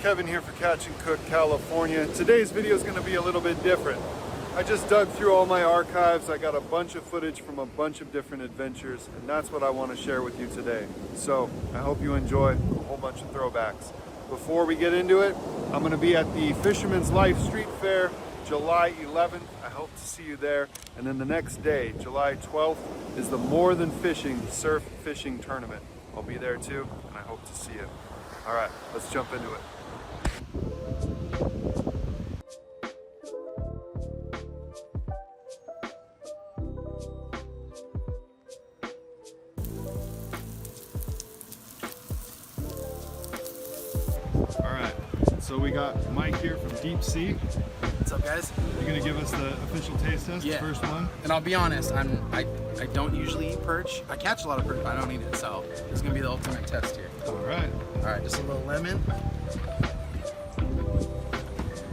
Kevin here for Catch and Cook California. Today's video is going to be a little bit different. I just dug through all my archives. I got a bunch of footage from a bunch of different adventures, and that's what I want to share with you today. So I hope you enjoy a whole bunch of throwbacks. Before we get into it, I'm going to be at the Fisherman's Life Street Fair July 11th. I hope to see you there. And then the next day, July 12th, is the More Than Fishing Surf Fishing Tournament. I'll be there too, and I hope to see you. All right, let's jump into it. All right, so we got Mike here from Deep Sea. What's up, guys? You're gonna give us the official taste test, Yeah. the first one? And I'll be honest, I don't usually eat perch. I catch a lot of perch, but I don't eat it, so it's gonna be the ultimate test here. All right. All right, just a little lemon.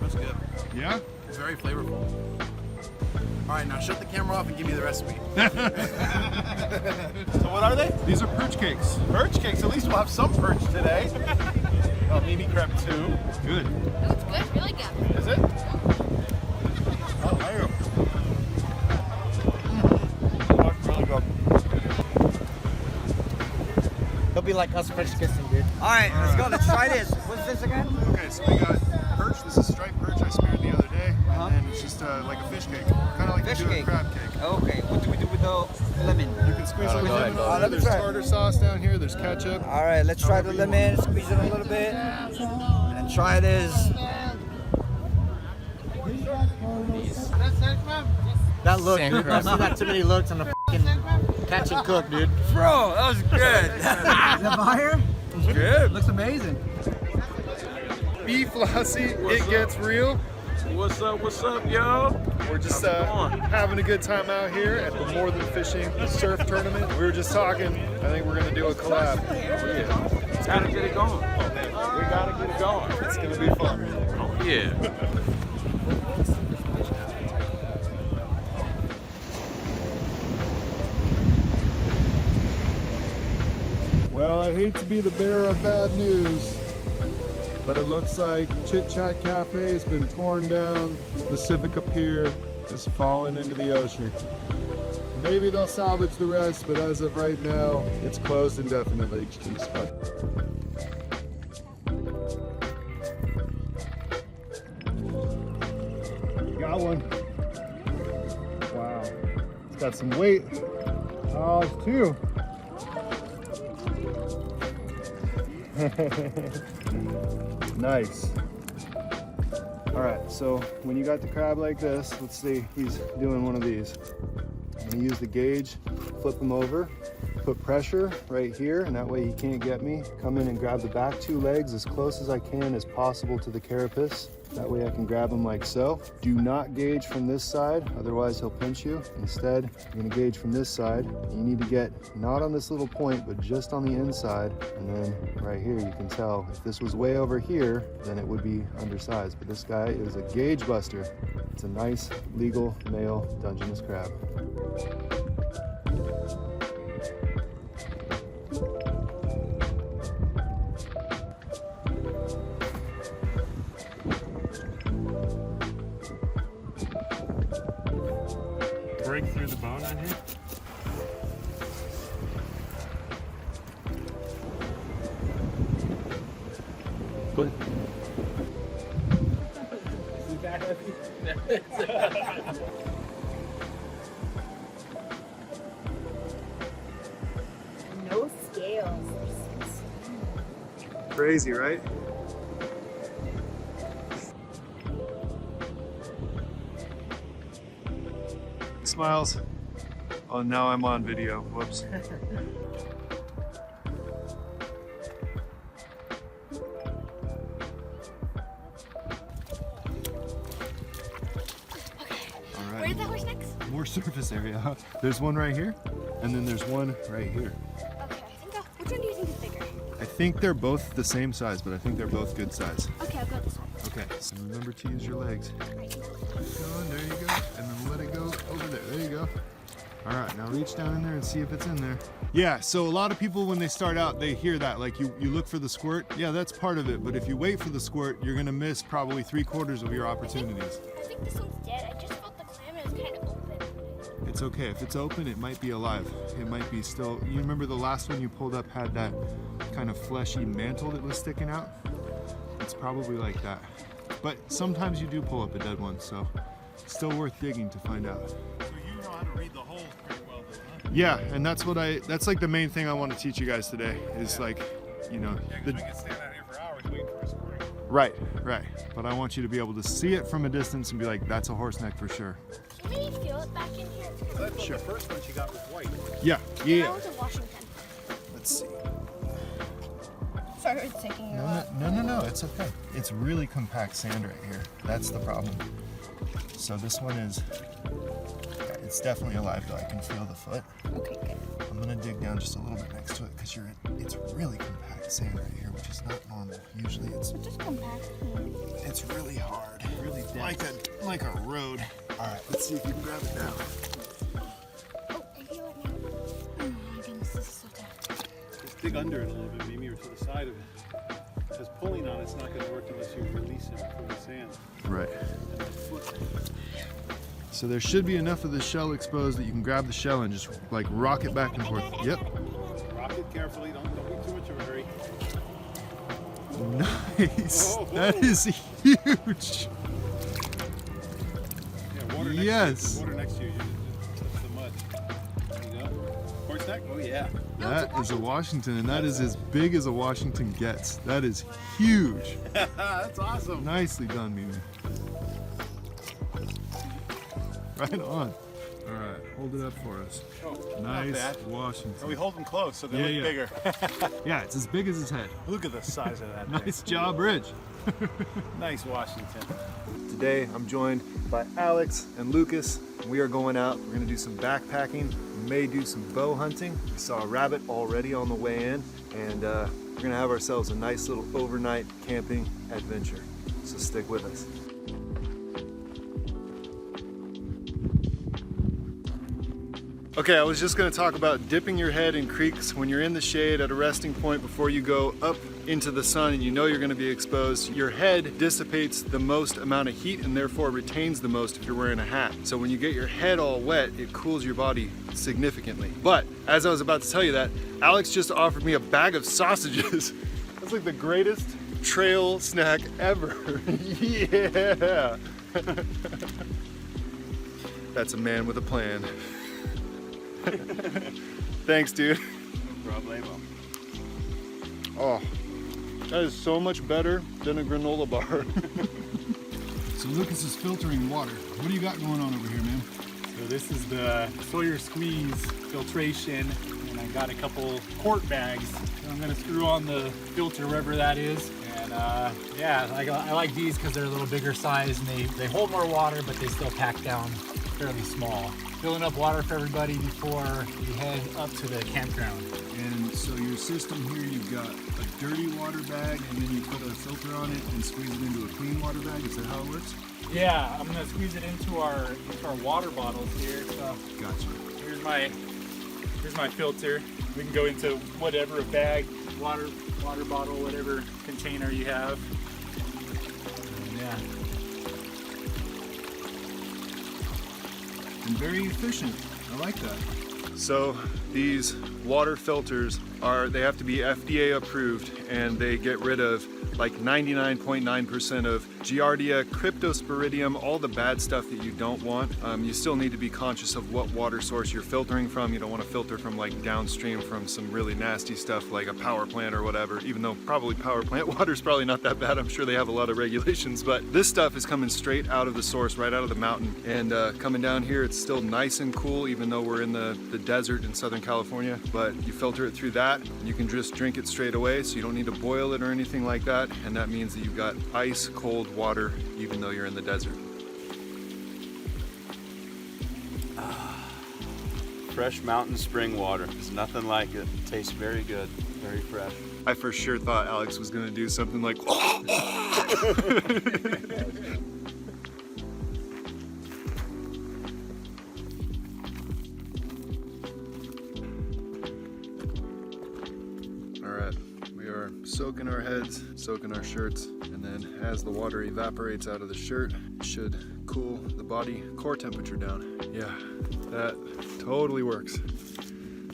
That's good. Yeah? It's very flavorful. All right, now shut the camera off and give me the recipe. So what are they? These are perch cakes. Perch cakes. At least we'll have some perch today. Oh, Mimi crab too. Good. Oh, it's good, really good. Is it? Oh, there you go. That's really good. He'll be like us French kissing, dude. All right, let's go. Let's try this. What's this again? Okay, so we got perch. This is striped perch I speared the other day. And then it's just like a fish cake. Kind of like Fish you do cake. a crab cake. Okay, what do we do with the lemon? You can squeeze a go lemon ahead, go on ahead. there. There's Let me try. tartar sauce down here. There's ketchup. All right, let's try the lemon. Squeeze it a little bit. And try this. That look, dude. I see that too many looks on the fucking Catch and Cook, dude. Bro, that was good. Is that fire? It's good. Looks amazing. Beef Lassie, it gets real. What's up, yo? We're just having a good time out here at the More Than Fishing Surf Tournament. We were just talking. I think we're gonna do a collab. Yeah. Gotta get it going. We gotta get it going. It's gonna be fun. Oh, yeah. Well, I hate to be the bearer of bad news, but it looks like Chit Chat Cafe has been torn down. Pacifica Pier has fallen into the ocean. Maybe they'll salvage the rest, but as of right now, it's closed indefinitely. Got one. Wow. It's got some weight. Oh, it's two. Nice. All right, so when you got the crab like this, let's see, he's doing one of these. I'm gonna use the gauge, flip him over, put pressure right here, and that way he can't get me. Come in and grab the back two legs as close as I can as possible to the carapace. That way I can grab him like so. Do not gauge from this side, otherwise he'll pinch you. Instead, you're gonna gauge from this side. You need to get not on this little point, but just on the inside. And then right here, you can tell if this was way over here, then it would be undersized. But this guy is a gauge buster. It's a nice, legal, male Dungeness crab. Break through the bone on here. Good. No scales. Crazy, right? Smiles. Oh, now I'm on video. Whoops. Where did that horse next? More surface area. There's one right here, and then there's one right here. Okay, which one do you think is bigger? I think they're both the same size, but I think they're both good size. Okay, I'll go this way. Okay, so remember to use your legs. Keep going, there you go. And then let it go over there. There you go. All right, now reach down in there and see if it's in there. Yeah, so a lot of people when they start out, they hear that, like you look for the squirt. Yeah, that's part of it, but if you wait for the squirt, you're gonna miss probably 3/4 of your opportunities. I think this one's dead. I just felt the clam and it was kind of open. It's okay, if it's open, it might be alive. It might be still, you remember the last one you pulled up had that kind of fleshy mantle that was sticking out? It's probably like that. But sometimes you do pull up a dead one, so it's still worth digging to find out. So you know how to read the holes pretty well, though, huh? Yeah, and that's like the main thing I want to teach you guys today is like, you know, Yeah, 'cause we could stand out here for hours waiting for a squirt. right. But I want you to be able to see it from a distance and be like, that's a horse neck for sure. Can we feel it back in here? That's the first one she got was white. Yeah. That was a Washington. Let's see. Sorry for taking you up. No, it's okay. It's really compact sand right here. That's the problem. So this one is, yeah, it's definitely alive though. I can feel the foot. Okay, good. I'm gonna dig down just a little bit next to it because it's really compact sand right here, which is not normal. Usually it's Just compact. it's really hard, really dense. like a road. All right, let's see if you can grab it now. Oh, I feel it now. Oh my goodness, this is so tough. Just dig under it a little bit, maybe, or to the side of it. Because pulling on it's not going to work unless you release it from the sand. Right. And then flip. So there should be enough of the shell exposed that you can grab the shell and just like rock it back and forth. Yep. Rock it carefully. Don't be too much of a hurry. Nice. Whoa, whoa. That is huge. Yeah, water next Yes. to you. Water next to you. Just the mud. There you go. Horse neck? Oh, yeah. That is a Washington, and that is as big as a Washington gets. That is huge. That's awesome. Nicely done, Mimi. Right on. All right, hold it up for us. Oh, not Nice bad. Washington. And we hold them close so they Yeah, look yeah. bigger. Yeah, it's as big as his head. Look at the size of that thing. Nice job, Rich. Nice Washington. Today I'm joined by Alex and Lucas. We are going out. We're gonna do some backpacking. We may do some bow hunting. We saw a rabbit already on the way in, and we're gonna have ourselves a nice little overnight camping adventure. So stick with us. Okay, I was just going to talk about dipping your head in creeks when you're in the shade at a resting point before you go up into the sun and you know you're going to be exposed. Your head dissipates the most amount of heat and therefore retains the most if you're wearing a hat. So when you get your head all wet, it cools your body significantly. But as I was about to tell you that, Alex just offered me a bag of sausages. That's like the greatest trail snack ever. Yeah. That's a man with a plan. Thanks, dude. No problemo. Oh, that is so much better than a granola bar. So Lucas is filtering water. What do you got going on over here, man? So this is the Sawyer Squeeze filtration, and I got a couple quart bags. So I'm gonna screw on the filter wherever that is. And yeah, I like these because they're a little bigger size and they hold more water, but they still pack down fairly small. Filling up water for everybody before we head up to the campground. And so your system here, you've got a dirty water bag and then you put a filter on it and squeeze it into a clean water bag. Is that how it works? Yeah, I'm gonna squeeze it into our water bottles here. So Gotcha. here's my filter. We can go into whatever bag, water bottle, whatever container you have. And yeah. And very efficient. I like that. So these water filters they have to be FDA approved, and they get rid of like 99.9% of Giardia, Cryptosporidium, all the bad stuff that you don't want. You still need to be conscious of what water source you're filtering from. You don't want to filter from like downstream from some really nasty stuff like a power plant or whatever, even though probably power plant water is probably not that bad. I'm sure they have a lot of regulations, but this stuff is coming straight out of the source, right out of the mountain. And coming down here, it's still nice and cool, even though we're in the desert in Southern California. But you filter it through that, and you can just drink it straight away, so you don't need to boil it or anything like that. And that means that you've got ice cold water, even though you're in the desert. Fresh mountain spring water. There's nothing like it. It tastes very good, very fresh. I for sure thought Alex was gonna do something like soaking our heads, soaking our shirts, and then as the water evaporates out of the shirt, it should cool the body core temperature down. Yeah, that totally works.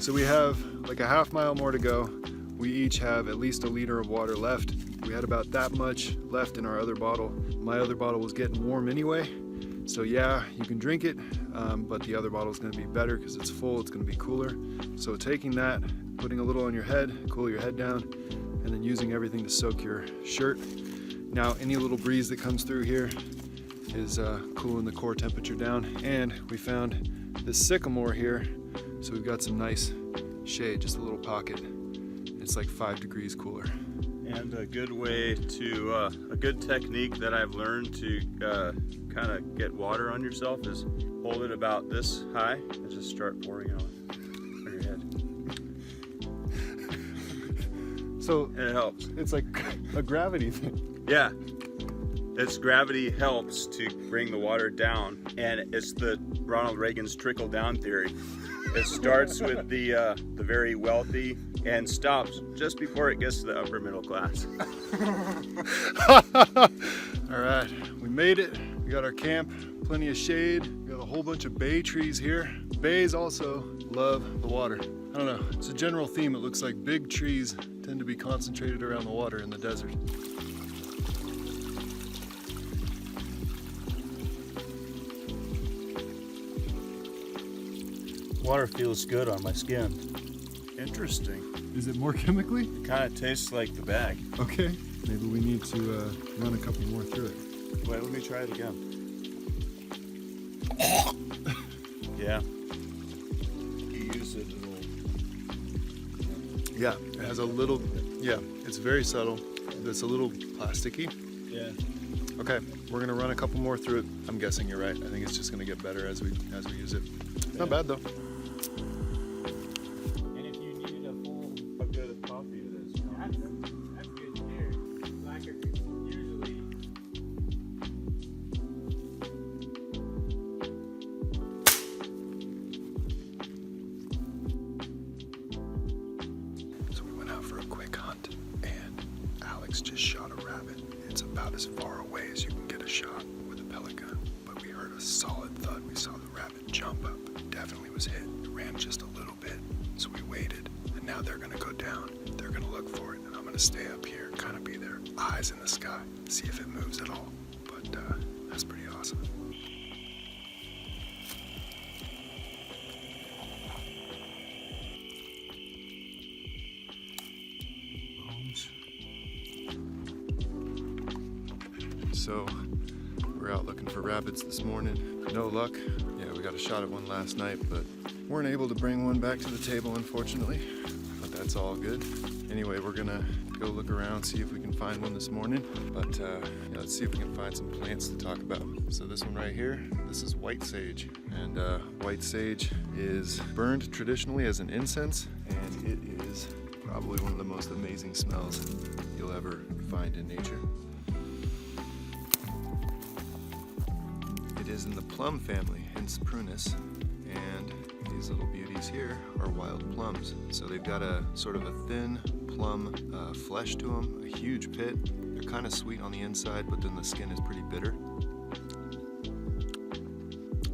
So we have like a half mile more to go. We each have at least a liter of water left. We had about that much left in our other bottle. My other bottle was getting warm anyway. So yeah, you can drink it, but the other bottle is going to be better because it's full, it's going to be cooler. So taking that, putting a little on your head, cool your head down, and then using everything to soak your shirt. Now any little breeze that comes through here is cooling the core temperature down. And we found this sycamore here, so we've got some nice shade, just a little pocket. It's like 5 degrees cooler. And a good way to, a good technique that I've learned to kind of get water on yourself is hold it about this high and just start pouring it on your head. So And it helps. it's like a gravity thing. Yeah. It's gravity helps to bring the water down, and it's the Ronald Reagan's trickle down theory. It starts with the very wealthy and stops just before it gets to the upper middle class. All right, we made it. We got our camp, plenty of shade. We got a whole bunch of bay trees here. Bays also love the water. I don't know, it's a general theme. It looks like big trees tend to be concentrated around the water in the desert. Water feels good on my skin. Interesting. Is it more chemically? It kind of tastes like the bag. Okay, maybe we need to run a couple more through it. Wait, let me try it again. Yeah. You use it, Yeah, it has a little, yeah, it's very subtle. It's a little plasticky. yeah. Okay, we're gonna run a couple more through it. I'm guessing you're right. I think it's just gonna get better as we use it. Not bad though. And if you needed a full, How good of coffee it is. that's good to hear. Like usually. So we went out for a quick hunt, and Alex just shot a rabbit. It's about as far away as you can get a shot with a pellet gun. But we heard a solid thud. We saw the rabbit jump up. Definitely was hit. It ran just a little bit. So we waited, and now they're gonna go down. They're gonna look for it, and I'm gonna stay up here, kind of be their eyes in the sky, see if it moves at all. But that's pretty awesome. So we're out looking for rabbits this morning. No luck. Yeah, we got a shot at one last night, but weren't able to bring one back to the table, unfortunately. But that's all good. Anyway, we're gonna go look around, see if we can find one this morning. But yeah, let's see if we can find some plants to talk about. So this one right here, this is white sage. And white sage is burned traditionally as an incense, and it is probably one of the most amazing smells you'll ever find in nature. It is in the plum family, hence prunus, and these little beauties here are wild plums. So they've got a sort of a thin plum flesh to them, a huge pit. They're kind of sweet on the inside, but then the skin is pretty bitter.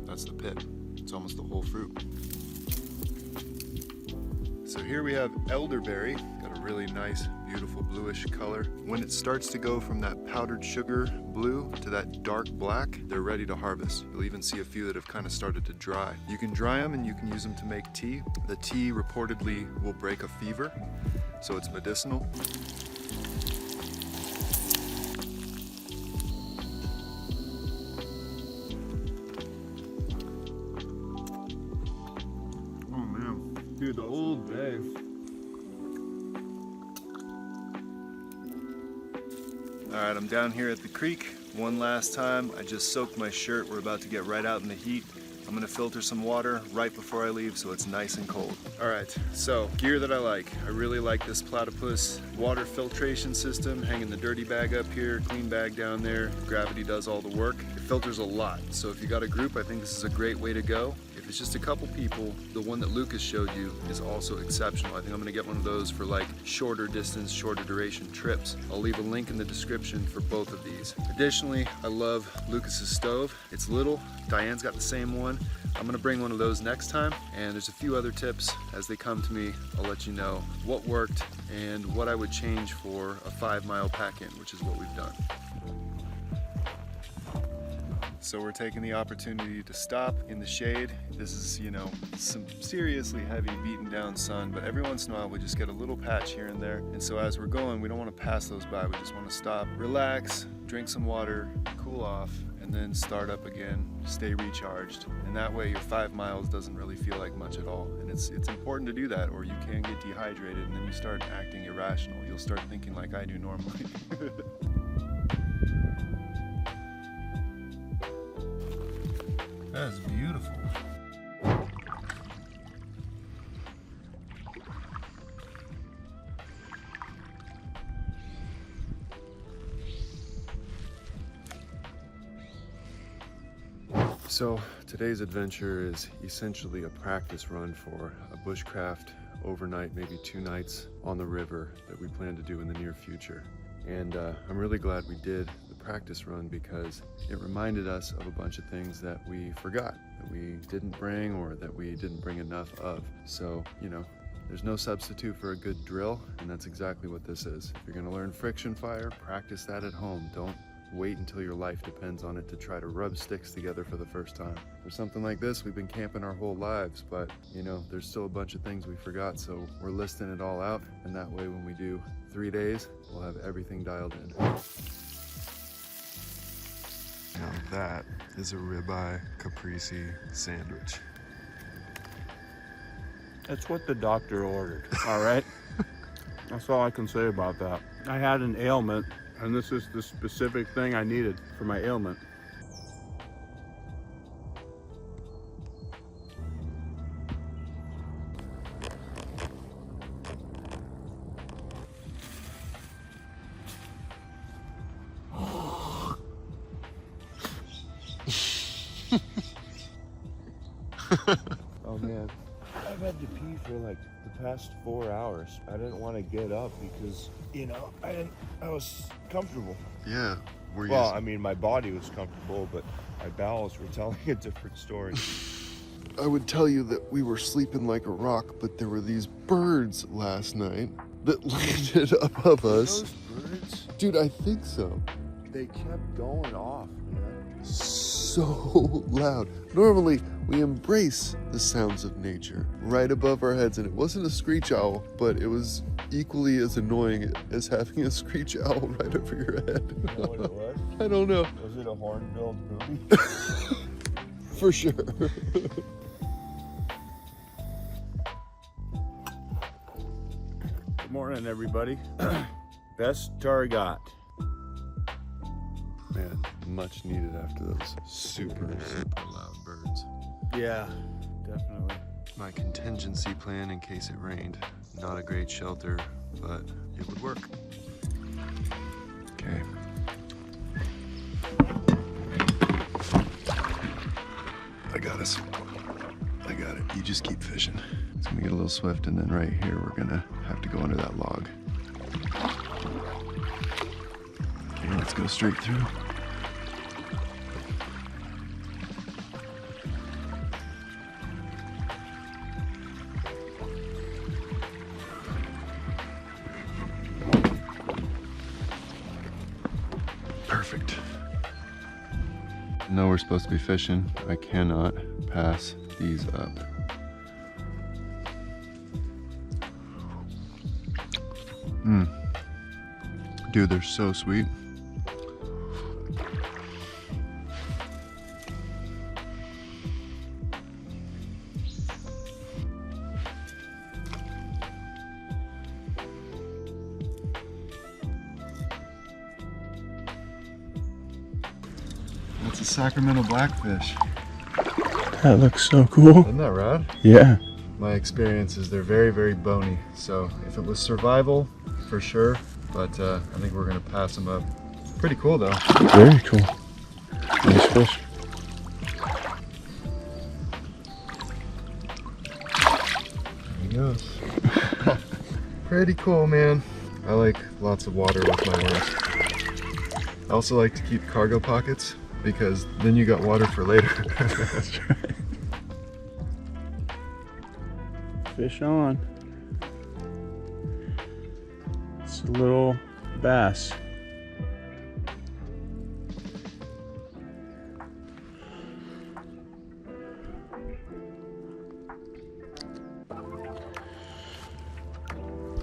That's the pit. It's almost the whole fruit. So here we have elderberry, got a really nice, beautiful bluish color. When it starts to go from that powdered sugar blue to that dark black, they're ready to harvest. You'll even see a few that have kind of started to dry. You can dry them and you can use them to make tea. The tea reportedly will break a fever, so it's medicinal. Oh man, dude, the Old Bay. All right, I'm down here at the creek one last time. I just soaked my shirt. We're about to get right out in the heat. I'm gonna filter some water right before I leave so it's nice and cold. All right, so gear that I like. I really like this Platypus water filtration system. Hanging the dirty bag up here, clean bag down there. Gravity does all the work. It filters a lot. So if you got a group, I think this is a great way to go. If it's just a couple people, the one that Lucas showed you is also exceptional. I think I'm gonna get one of those for like shorter distance, shorter duration trips. I'll leave a link in the description for both of these. Additionally, I love Lucas's stove. It's little, Diane's got the same one. I'm gonna bring one of those next time, and there's a few other tips as they come to me. I'll let you know what worked and what I would change for a 5-mile pack-in, which is what we've done. So we're taking the opportunity to stop in the shade. This is, you know, some seriously heavy beaten down sun, but every once in a while we just get a little patch here and there. And so as we're going, we don't want to pass those by. We just want to stop, relax, drink some water, cool off, and then start up again, stay recharged. And that way your 5 miles doesn't really feel like much at all. And it's important to do that, or you can get dehydrated and then you start acting irrational. You'll start thinking like I do normally. That is beautiful. So today's adventure is essentially a practice run for a bushcraft overnight, maybe 2 nights on the river that we plan to do in the near future. And I'm really glad we did the practice run because it reminded us of a bunch of things that we forgot, that we didn't bring or that we didn't bring enough of. So, you know, there's no substitute for a good drill, and that's exactly what this is. If you're gonna learn friction fire, practice that at home. Don't wait until your life depends on it to try to rub sticks together for the first time. For something like this, we've been camping our whole lives, but you know, there's still a bunch of things we forgot, so we're listing it all out, and that way when we do 3 days, we'll have everything dialed in. Now that is a ribeye caprese sandwich. That's what the doctor ordered, all right? That's all I can say about that. I had an ailment, and this is the specific thing I needed for my ailment. Oh man, I've had to pee for like the past 4 hours. I didn't want to get up because, you know, I was comfortable. Yeah. Well, I mean, my body was comfortable, but my bowels were telling a different story. I would tell you that we were sleeping like a rock, but there were these birds last night that landed above us. Those birds, Dude, I think so. they kept going off, man. So loud. Normally, we embrace the sounds of nature right above our heads, and it wasn't a screech owl, but it was equally as annoying as having a screech owl right over your head. You know what it was? I don't know. Was it a horn-billed booby? For sure. Good morning, everybody. Best target. Man, much needed after those super loud birds. Yeah, definitely. My contingency plan in case it rained. Not a great shelter, but it would work. Okay. I got us. I got it. You just keep fishing. It's gonna get a little swift, and then right here we're gonna have to go under that log. Okay, let's go straight through. Perfect. I know we're supposed to be fishing. I cannot pass these up. Dude, they're so sweet. That's a Sacramento blackfish. That looks so cool. Isn't that rad? Yeah. My experience is they're very, very bony. So if it was survival, for sure. But I think we're gonna pass them up. Pretty cool though. Very cool. Nice fish. There he goes. Pretty cool, man. I like lots of water with my worms. I also like to keep cargo pockets because then you got water for later. That's right. Fish on. It's a little bass.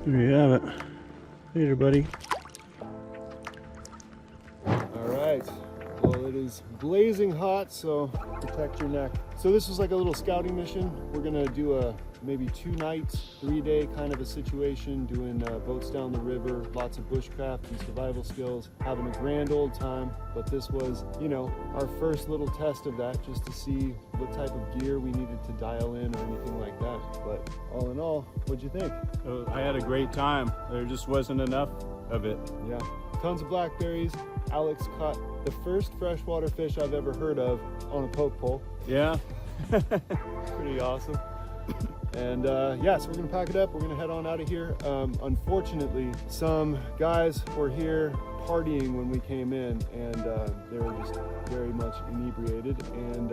There you have it. Later, buddy. All right. Well, it is blazing hot, so protect your neck. So this was like a little scouting mission. We're gonna do a maybe 2 nights, 3-day kind of a situation, doing boats down the river, lots of bushcraft and survival skills, having a grand old time. But this was, you know, our first little test of that, just to see what type of gear we needed to dial in or anything like that. But all in all, what'd you think? I had a great time. There just wasn't enough of it. Yeah, tons of blackberries. Alex caught the first freshwater fish I've ever heard of on a poke pole. Yeah. Pretty awesome. And yeah, so we're gonna pack it up. We're gonna head on out of here. Unfortunately, some guys were here partying when we came in, and they were just very much inebriated. And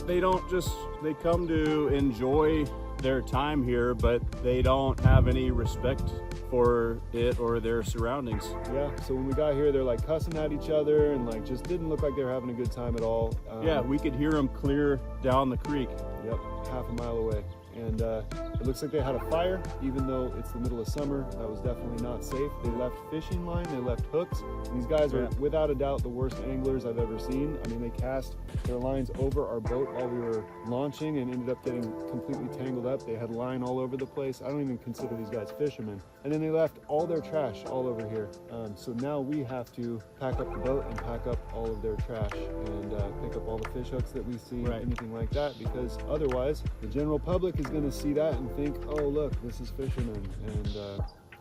they come to enjoy their time here, but they don't have any respect for it or their surroundings. yeah, so when we got here, they're like cussing at each other and like just didn't look like they were having a good time at all. Yeah, we could hear them clear down the creek. Yep, half a mile away. And it looks like they had a fire, even though it's the middle of summer. That was definitely not safe. They left fishing line, they left hooks. These guys are without a doubt the worst anglers I've ever seen. I mean, they cast their lines over our boat while we were launching and ended up getting completely tangled up. They had line all over the place. I don't even consider these guys fishermen. And then they left all their trash all over here. So now we have to pack up the boat and pack up all of their trash and pick up all the fish hooks that we see, anything like that, because otherwise the general public is going to see that and think, oh look, this is Fisherman. And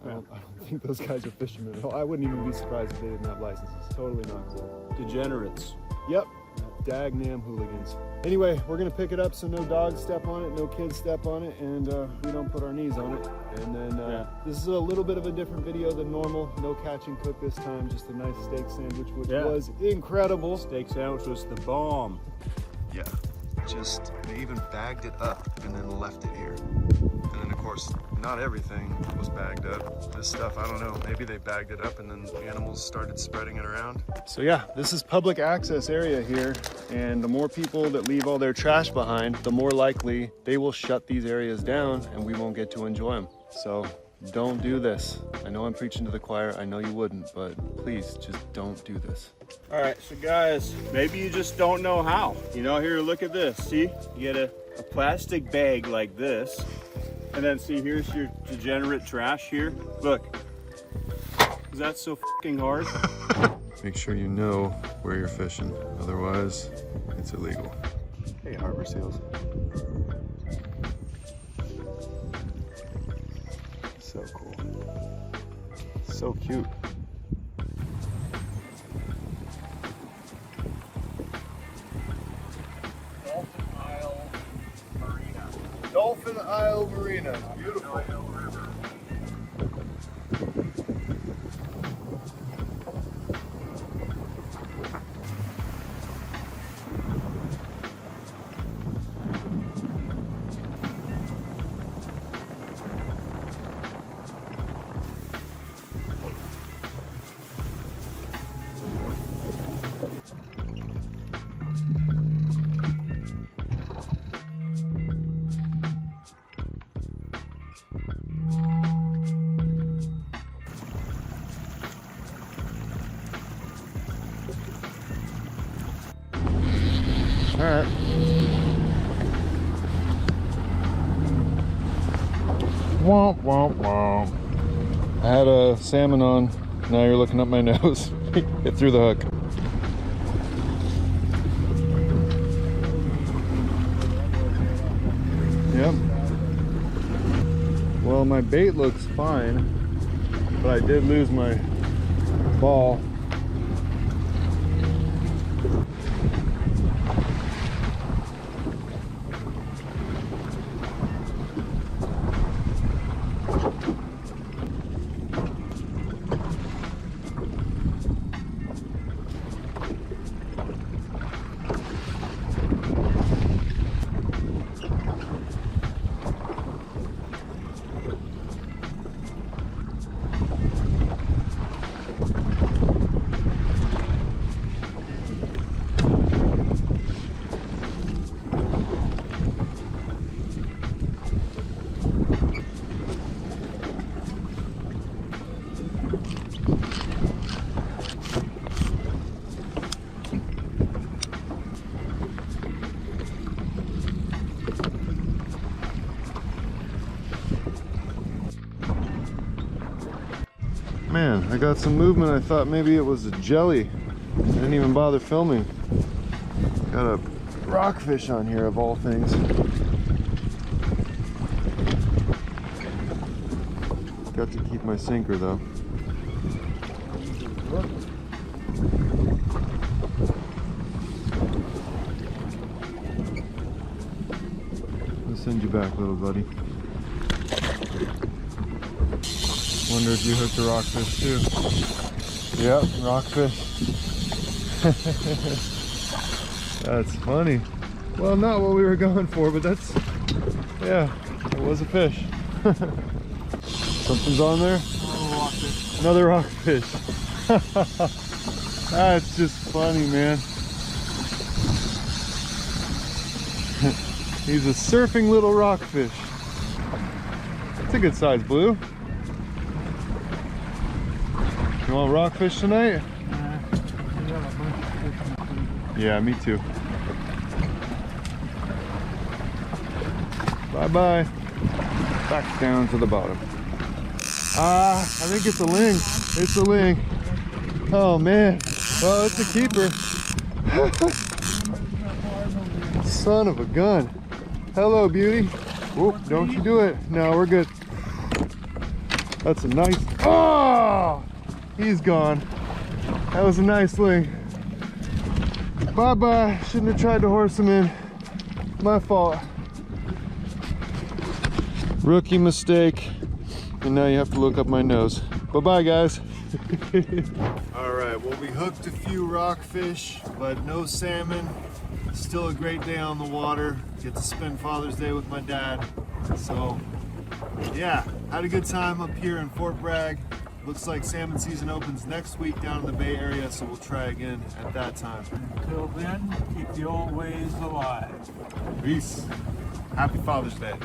I don't think those guys are fishermen at all. I wouldn't even be surprised if they didn't have licenses. Totally not cool. Degenerates. Yep. Dagnam hooligans. Anyway, we're gonna pick it up so no dogs step on it, no kids step on it, and we don't put our knees on it. And then this is a little bit of a different video than normal. No catch and cook this time, just a nice steak sandwich, which was incredible. Steak sandwich was the bomb. Yeah, just they even bagged it up and then left it here. And then of course, not everything was bagged up. This stuff, I don't know, maybe they bagged it up and then the animals started spreading it around. So yeah, this is public access area here. And the more people that leave all their trash behind, the more likely they will shut these areas down and we won't get to enjoy them. So don't do this. I know I'm preaching to the choir. I know you wouldn't, but please just don't do this. All right, so guys, maybe you just don't know how. You know, here, look at this. See, you get a plastic bag like this, and then see, here's your degenerate trash here. Look, is that so fucking hard? Make sure you know where you're fishing, otherwise it's illegal. Hey, harbor seals. So cool. So cute. Dolphin Isle Marina. Beautiful. All right. Womp, womp, womp. I had a salmon on. Now you're looking up my nose. It threw the hook. Yep. Well, my bait looks fine, but I did lose my ball. Man, I got some movement. I thought maybe it was a jelly. I didn't even bother filming. Got a rockfish on here of all things. Got to keep my sinker though. I'll send you back, little buddy. Wonder if you hooked a rockfish too. Yep, rockfish. That's funny. Well, not what we were going for, but that's, yeah, it was a fish. Something's on there? Another rockfish. That's just funny, man. He's a surfing little rockfish. It's a good size, Blue. You want rockfish tonight? Yeah, me too. Bye-bye. Back down to the bottom. I think it's a ling. It's a ling. Oh man. Well, it's a keeper. Son of a gun. Hello, beauty. Whoop, don't you do it. No, we're good. That's a nice, oh! He's gone. That was a nice ling. Bye-bye. Shouldn't have tried to horse him in. My fault. Rookie mistake. And now you have to look up my nose. Bye-bye, guys. All right, well, we hooked a few rockfish, but no salmon. Still a great day on the water. Get to spend Father's Day with my dad. So, yeah, had a good time up here in Fort Bragg. Looks like salmon season opens next week down in the Bay Area, so we'll try again at that time. Until then, keep the old ways alive. Peace. Happy Father's Day.